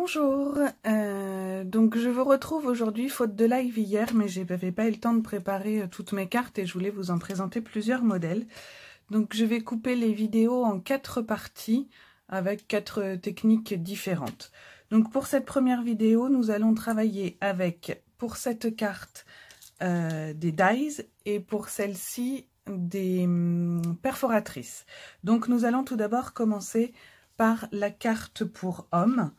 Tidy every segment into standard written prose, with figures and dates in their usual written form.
Bonjour, donc je vous retrouve aujourd'hui faute de live hier, mais je n'avais pas eu le temps de préparer toutes mes cartes et je voulais vous en présenter plusieurs modèles. Donc je vais couper les vidéos en 4 parties avec 4 techniques différentes. Donc pour cette première vidéo, nous allons travailler avec, pour cette carte, des dies et pour celle-ci, des perforatrices. Donc nous allons tout d'abord commencer par la carte pour hommes.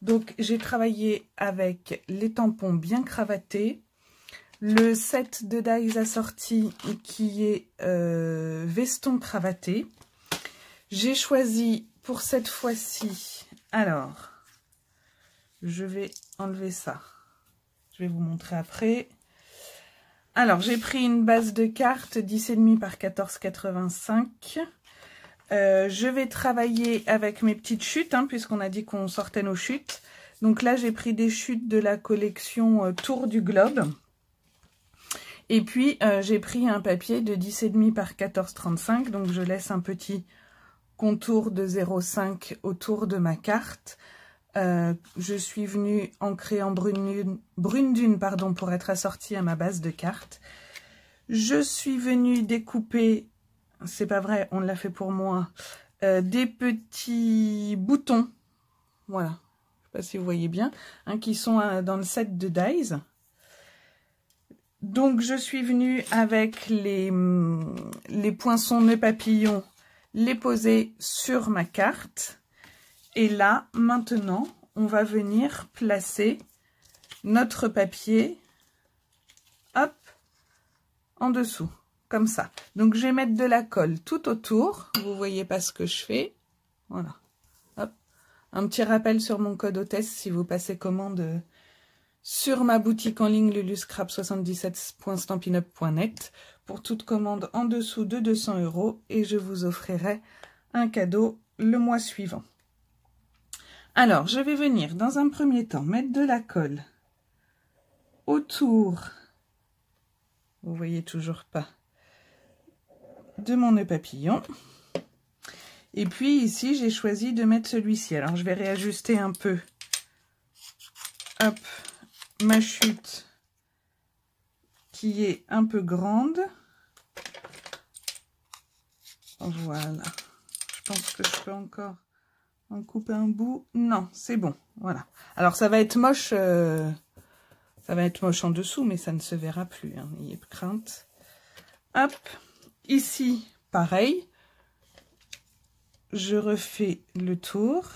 Donc j'ai travaillé avec les tampons bien cravatés, le set de dies assorti qui est veston cravaté. J'ai choisi pour cette fois-ci, alors je vais enlever ça, je vais vous montrer après. Alors j'ai pris une base de cartes 10,5 par 14,85. Je vais travailler avec mes petites chutes, hein, puisqu'on a dit qu'on sortait nos chutes. Donc là, j'ai pris des chutes de la collection Tour du Globe. Et puis, j'ai pris un papier de 10,5 par 14,35. Donc, je laisse un petit contour de 0,5 autour de ma carte. Je suis venue ancrer en brune dune, pardon, pour être assortie à ma base de cartes. Je suis venue découper... C'est pas vrai, on l'a fait pour moi. Des petits boutons, voilà, je sais pas si vous voyez bien, hein, qui sont dans le set de dies. Donc je suis venue avec les poinçons nœuds papillons, les poser sur ma carte. Et là, maintenant, on va venir placer notre papier, hop, en dessous. Comme ça. Donc, je vais mettre de la colle tout autour. Vous voyez pas ce que je fais. Voilà. Hop. Un petit rappel sur mon code hôtesse si vous passez commande sur ma boutique en ligne luluscrap77.stampinup.net pour toute commande en dessous de 200 € et je vous offrirai un cadeau le mois suivant. Alors, je vais venir dans un premier temps mettre de la colle autour. Vous voyez toujours pas. De mon nœud papillon. Et puis ici, j'ai choisi de mettre celui-ci. Alors, je vais réajuster un peu. Hop, ma chute qui est un peu grande. Voilà. Je pense que je peux encore en couper un bout. Non, c'est bon. Voilà. Alors, ça va être moche. Ça va être moche en dessous, mais ça ne se verra plus. Hein, n'ayez pas crainte. Hop. Ici, pareil, je refais le tour.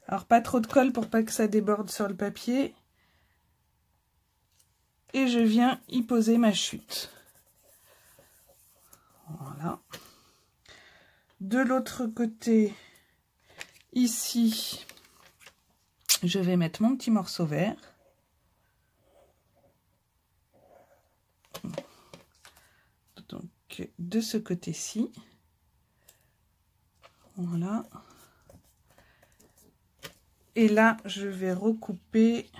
Alors, pas trop de colle pour pas que ça déborde sur le papier. Et je viens y poser ma chute. Voilà. De l'autre côté, ici, je vais mettre mon petit morceau vert. Donc, de ce côté-ci, voilà. Et là, je vais recouper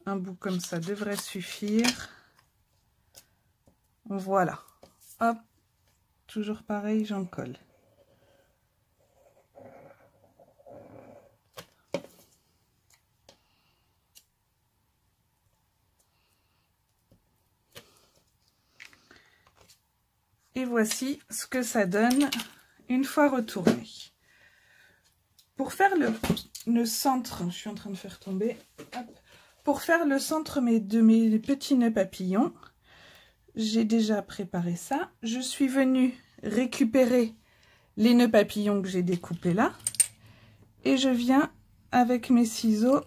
un bout comme ça, devrait suffire. Voilà. Hop, toujours pareil, j'en colle. Et voici ce que ça donne une fois retourné. Pour faire le centre, je suis en train de faire tomber, hop, pour faire le centre de mes petits nœuds papillons, j'ai déjà préparé ça. Je suis venue récupérer les nœuds papillons que j'ai découpés là. Et je viens, avec mes ciseaux,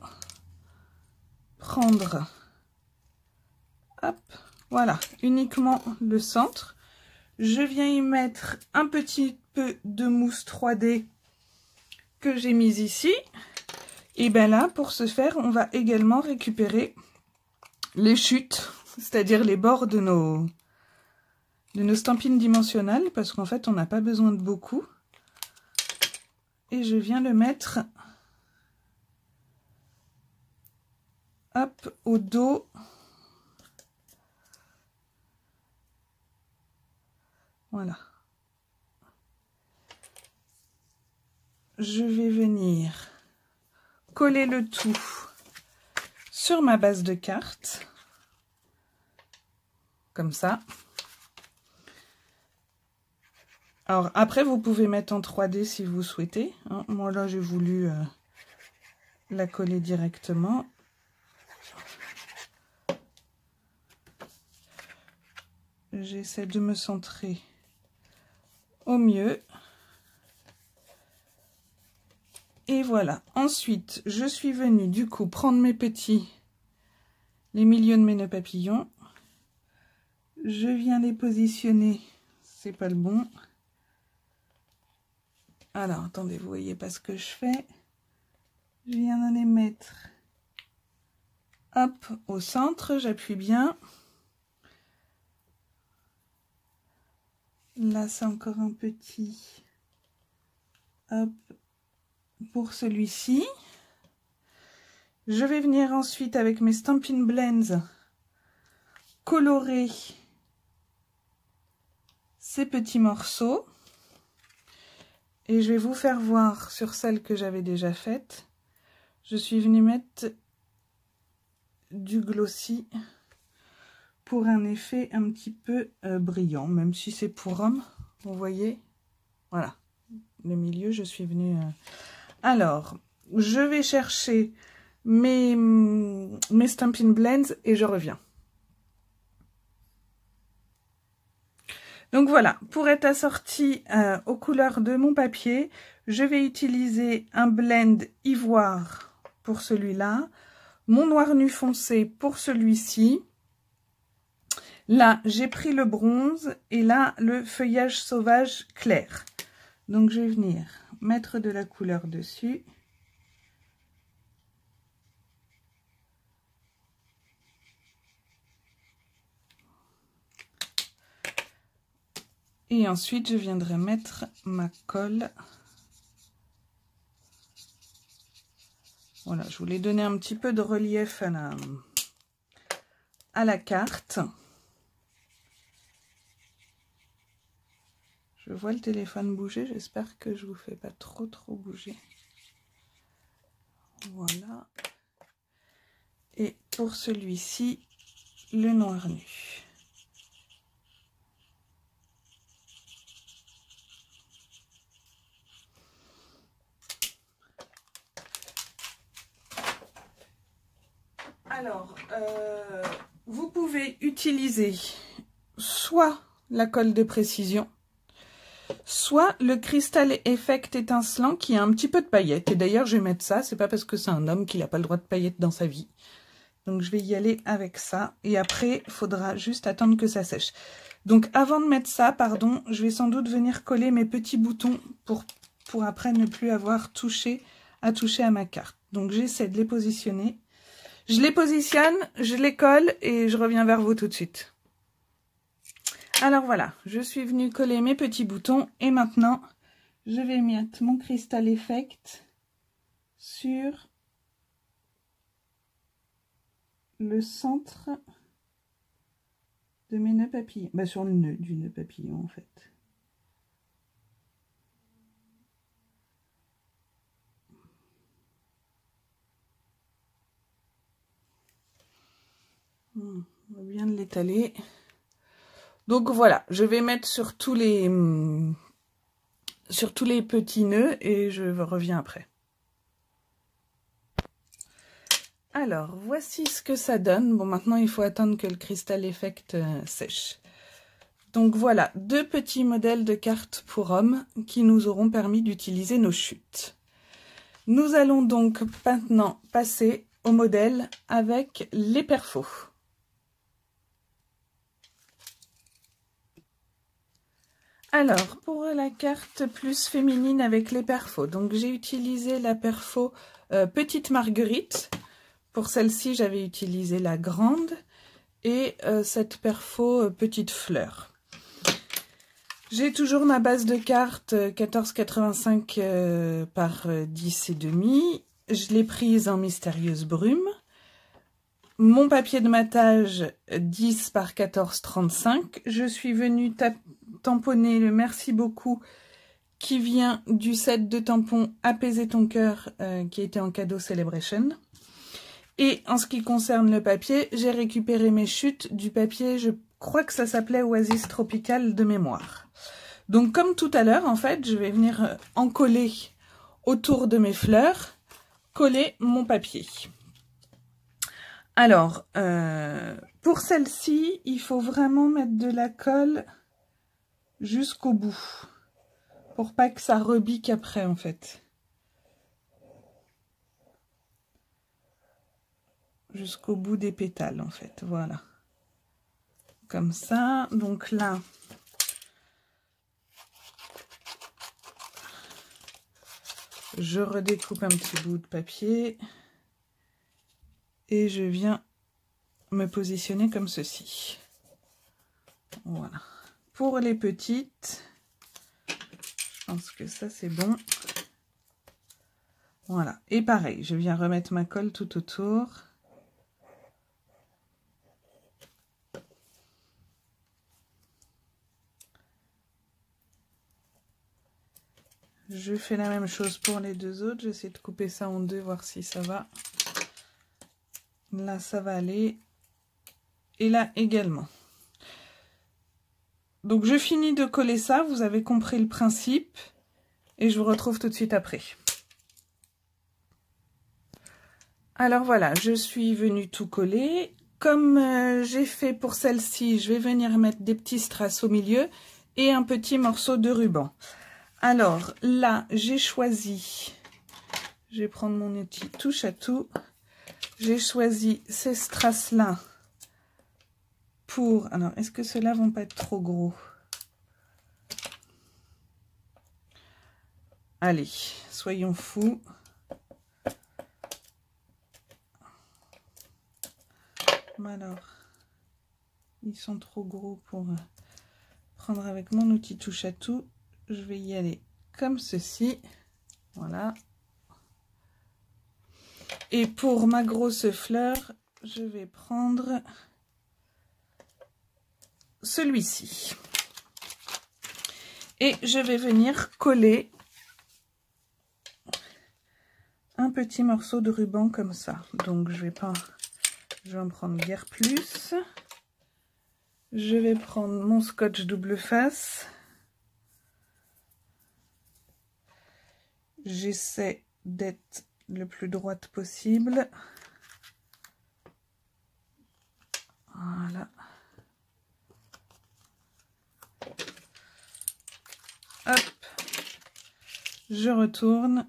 prendre, hop, voilà, uniquement le centre. Je viens y mettre un petit peu de mousse 3D que j'ai mise ici. Et bien là, pour ce faire, on va également récupérer les chutes, c'est-à-dire les bords de nos stampines dimensionnelles, parce qu'en fait, on n'a pas besoin de beaucoup. Et je viens le mettre, hop, au dos. Voilà. je vais venir coller le tout sur ma base de carte, comme ça. Alors après, vous pouvez mettre en 3D si vous souhaitez, hein. Moi là, j'ai voulu la coller directement. J'essaie de me centrer au mieux. Et voilà. Ensuite, je suis venue du coup prendre les milieux de mes nœuds papillons. Je viens les positionner. C'est pas le bon. Alors, attendez, vous voyez pas ce que je fais. Je viens de les mettre, hop, au centre. J'appuie bien. Là, c'est encore un petit. Hop. Pour celui-ci, je vais venir ensuite avec mes Stampin' Blends colorer ces petits morceaux et je vais vous faire voir sur celle que j'avais déjà faite. Je suis venue mettre du glossy pour un effet un petit peu brillant, même si c'est pour homme, vous voyez, voilà, le milieu, je suis venue... Alors, je vais chercher mes Stampin' Blends et je reviens. Donc voilà, pour être assorti aux couleurs de mon papier, je vais utiliser un blend ivoire pour celui-là, mon noir nu foncé pour celui-ci. Là, j'ai pris le bronze et là, le feuillage sauvage clair. Donc, je vais venir mettre de la couleur dessus. Et ensuite, je viendrai mettre ma colle. Voilà, je voulais donner un petit peu de relief à la carte. Je vois le téléphone bouger, j'espère que je vous fais pas trop bouger. Voilà. Et pour celui-ci, le noir nu. Alors, vous pouvez utiliser soit la colle de précision, soit le Crystal Effect étincelant qui a un petit peu de paillettes. Et d'ailleurs, je vais mettre ça, c'est pas parce que c'est un homme qu'il n'a pas le droit de paillettes dans sa vie. Donc, je vais y aller avec ça. Et après, il faudra juste attendre que ça sèche. Donc, avant de mettre ça, pardon, je vais sans doute venir coller mes petits boutons pour après ne plus avoir à toucher à ma carte. Donc, j'essaie de les positionner. Je les positionne, je les colle et je reviens vers vous tout de suite. Alors voilà, je suis venue coller mes petits boutons et maintenant, je vais mettre mon Crystal Effect sur le centre de mes nœuds papillons. Bah, sur le nœud du nœud papillon en fait. On va bien l'étaler. Donc voilà, je vais mettre sur tous les petits nœuds et je reviens après. Alors, voici ce que ça donne. Bon, maintenant, il faut attendre que le Crystal Effect sèche. Donc voilà, deux petits modèles de cartes pour hommes qui nous auront permis d'utiliser nos chutes. Nous allons donc maintenant passer au modèle avec les perfos. Alors, pour la carte plus féminine avec les perfos, donc j'ai utilisé la perfo Petite Marguerite. Pour celle-ci, j'avais utilisé la grande et cette perfo Petite Fleur. J'ai toujours ma base de cartes 14,85 par 10,5. Je l'ai prise en Mystérieuse Brume. Mon papier de matage 10 par 14,35. Je suis venue tamponner le Merci beaucoup qui vient du set de tampons Apaiser ton cœur qui était en cadeau Celebration. Et en ce qui concerne le papier, j'ai récupéré mes chutes du papier, je crois que ça s'appelait Oasis Tropical de mémoire. Donc comme tout à l'heure, en fait, je vais venir en coller autour de mes fleurs, coller mon papier. Alors, pour celle-ci, il faut vraiment mettre de la colle jusqu'au bout, pour pas que ça rebique après, en fait. Jusqu'au bout des pétales, en fait, voilà. Comme ça, donc là, je redécoupe un petit bout de papier et je viens me positionner comme ceci. Voilà. Pour les petites, je pense que ça c'est bon. Voilà. Et pareil, je viens remettre ma colle tout autour. Je fais la même chose pour les deux autres. J'essaie de couper ça en deux, voir si ça va. Là, ça va aller. Et là également. Donc, je finis de coller ça. Vous avez compris le principe. Et je vous retrouve tout de suite après. Alors voilà, je suis venue tout coller. Comme j'ai fait pour celle-ci, je vais venir mettre des petits strass au milieu et un petit morceau de ruban. Alors là, j'ai choisi, je vais prendre mon outil touche à tout, j'ai choisi ces strass-là pour, alors est-ce que ceux-là vont pas être trop gros? Allez, soyons fous. Alors, ils sont trop gros pour prendre avec mon outil touche à tout. Je vais y aller comme ceci, voilà. Et pour ma grosse fleur, je vais prendre celui-ci. Et je vais venir coller un petit morceau de ruban comme ça. Donc je vais en prendre guère plus. Je vais prendre mon scotch double face. J'essaie d'être le plus droite possible. Voilà. Hop. Je retourne.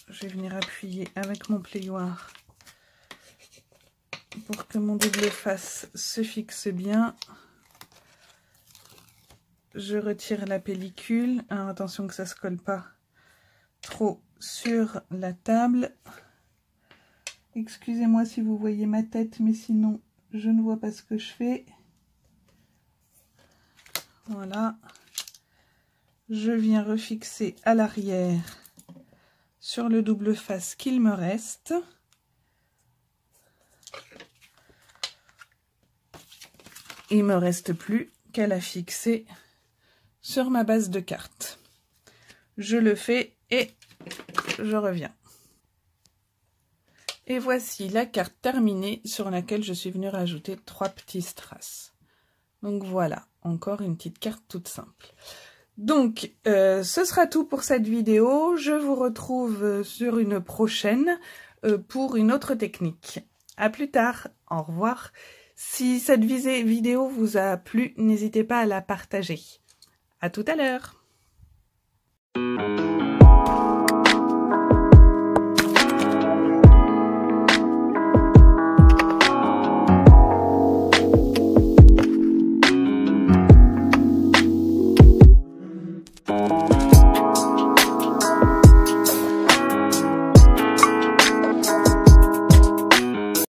Je vais venir appuyer avec mon plioir pour que mon double face se fixe bien. Je retire la pellicule. Alors, attention que ça ne se colle pas trop sur la table. Excusez-moi si vous voyez ma tête, mais sinon je ne vois pas ce que je fais. Voilà. Je viens refixer à l'arrière sur le double face qu'il me reste. Il ne me reste plus qu'à la fixer sur ma base de carte. Je le fais et je reviens. Et voici la carte terminée sur laquelle je suis venue rajouter 3 petits strass. Donc voilà, encore une petite carte toute simple. Donc, ce sera tout pour cette vidéo. Je vous retrouve sur une prochaine pour une autre technique. À plus tard, au revoir. Si cette vidéo vous a plu, n'hésitez pas à la partager. À tout à l'heure.